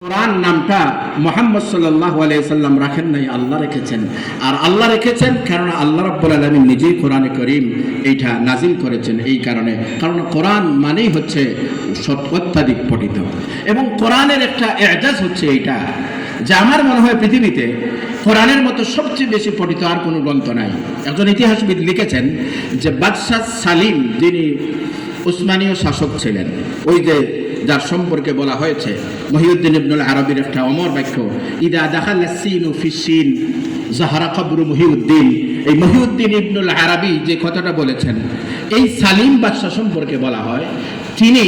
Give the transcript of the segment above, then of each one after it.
কোরআন নামটা মুহাম্মদ সাল্লাল্লাহু আলাইহি সাল্লাম রাখেন নাই, আল্লাহ রেখেছেন। আর আল্লাহ রেখেছেন কারণ আল্লাহ রাব্বুল আলামিন নিজেই কোরআনে করিম এইটা নাজিল করেছেন। এই কারণে, কারণ কোরআন মানেই হচ্ছে অত্যাধিক পঠিত। এবং কোরআনের একটা এজাজ হচ্ছে এইটা যে আমার মনে হয় পৃথিবীতে কোরআনের মতো সবচেয়ে বেশি পঠিত আর কোনো গ্রন্থ নাই। একজন ইতিহাসবিদ লিখেছেন যে বাদশাহ সালিম, যিনি উসমানীয় শাসক ছিলেন, ওই যে যার সম্পর্কে বলা হয়েছে মহিউদ্দিন ইবনুল আরবির একটা অমর বাক্য, ইদা দাখালা সিনু ফি সিন যাহারা কবরু মহিউদ্দিন। এই মহিউদ্দিন ইবনুল আরবি যে কথাটা বলেছেন, এই সালিম বাদশাহ সম্পর্কে বলা হয় তিনি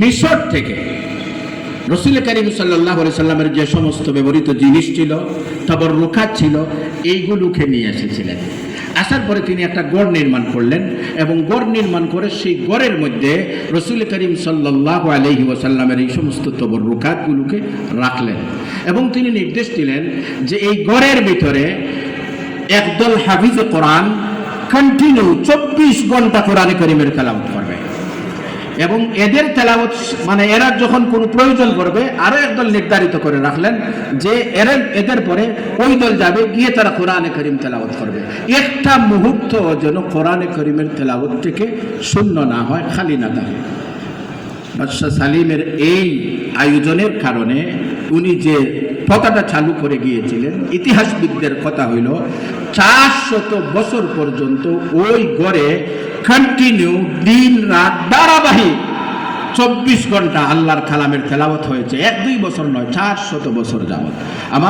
মিশর থেকে রাসূল করিম সাল্লাল্লাহু আলাইহি সাল্লামের যে সমস্ত ব্যবহৃত জিনিস ছিল, তাবাররুকাত ছিল, এইগুলোকে নিয়ে এসেছিলেন। আসার পরে তিনি একটা গড় নির্মাণ করলেন এবং গড় নির্মাণ করে সেই গড়ের মধ্যে রাসূল করিম সাল্লাল্লাহু আলাইহি ওয়াসাল্লামের এই সমস্ত তাবাররুকাতগুলোকে রাখলেন। এবং তিনি নির্দেশ দিলেন যে এই গড়ের ভিতরে একদল হাফিজে কোরআন কন্টিনিউ 24 ঘন্টা কোরআনে করিমের তেলাওয়াত করবে। এবং এদের তেলাওয়াত মানে এরা যখন কোনো প্রয়োজন করবে আরো একদল নির্ধারিত করে রাখলেন যে এদের পরে ওই দল যাবে, গিয়ে তারা কোরআনে করিম তেলাওয়াত করবে। একটা মুহূর্ত যেন কোরআনে করিমের তেলাওয়াত থেকে শূন্য না হয়, খালি না থাকে। বাদশাহ সালিমের এই আয়োজনের কারণে উনি যে প্রথাটা চালু করে গিয়েছিলেন, ইতিহাসবিদদের কথা হইল 400 বছর পর্যন্ত ওই গড়ে কন্টিনিউ দিন রাত ধারাবাহিক 24 ঘন্টা আল্লাহর কালামের তেলাওয়াত হয়েছে। 1-2 বছর নয়, 400 বছর যাবত। আমার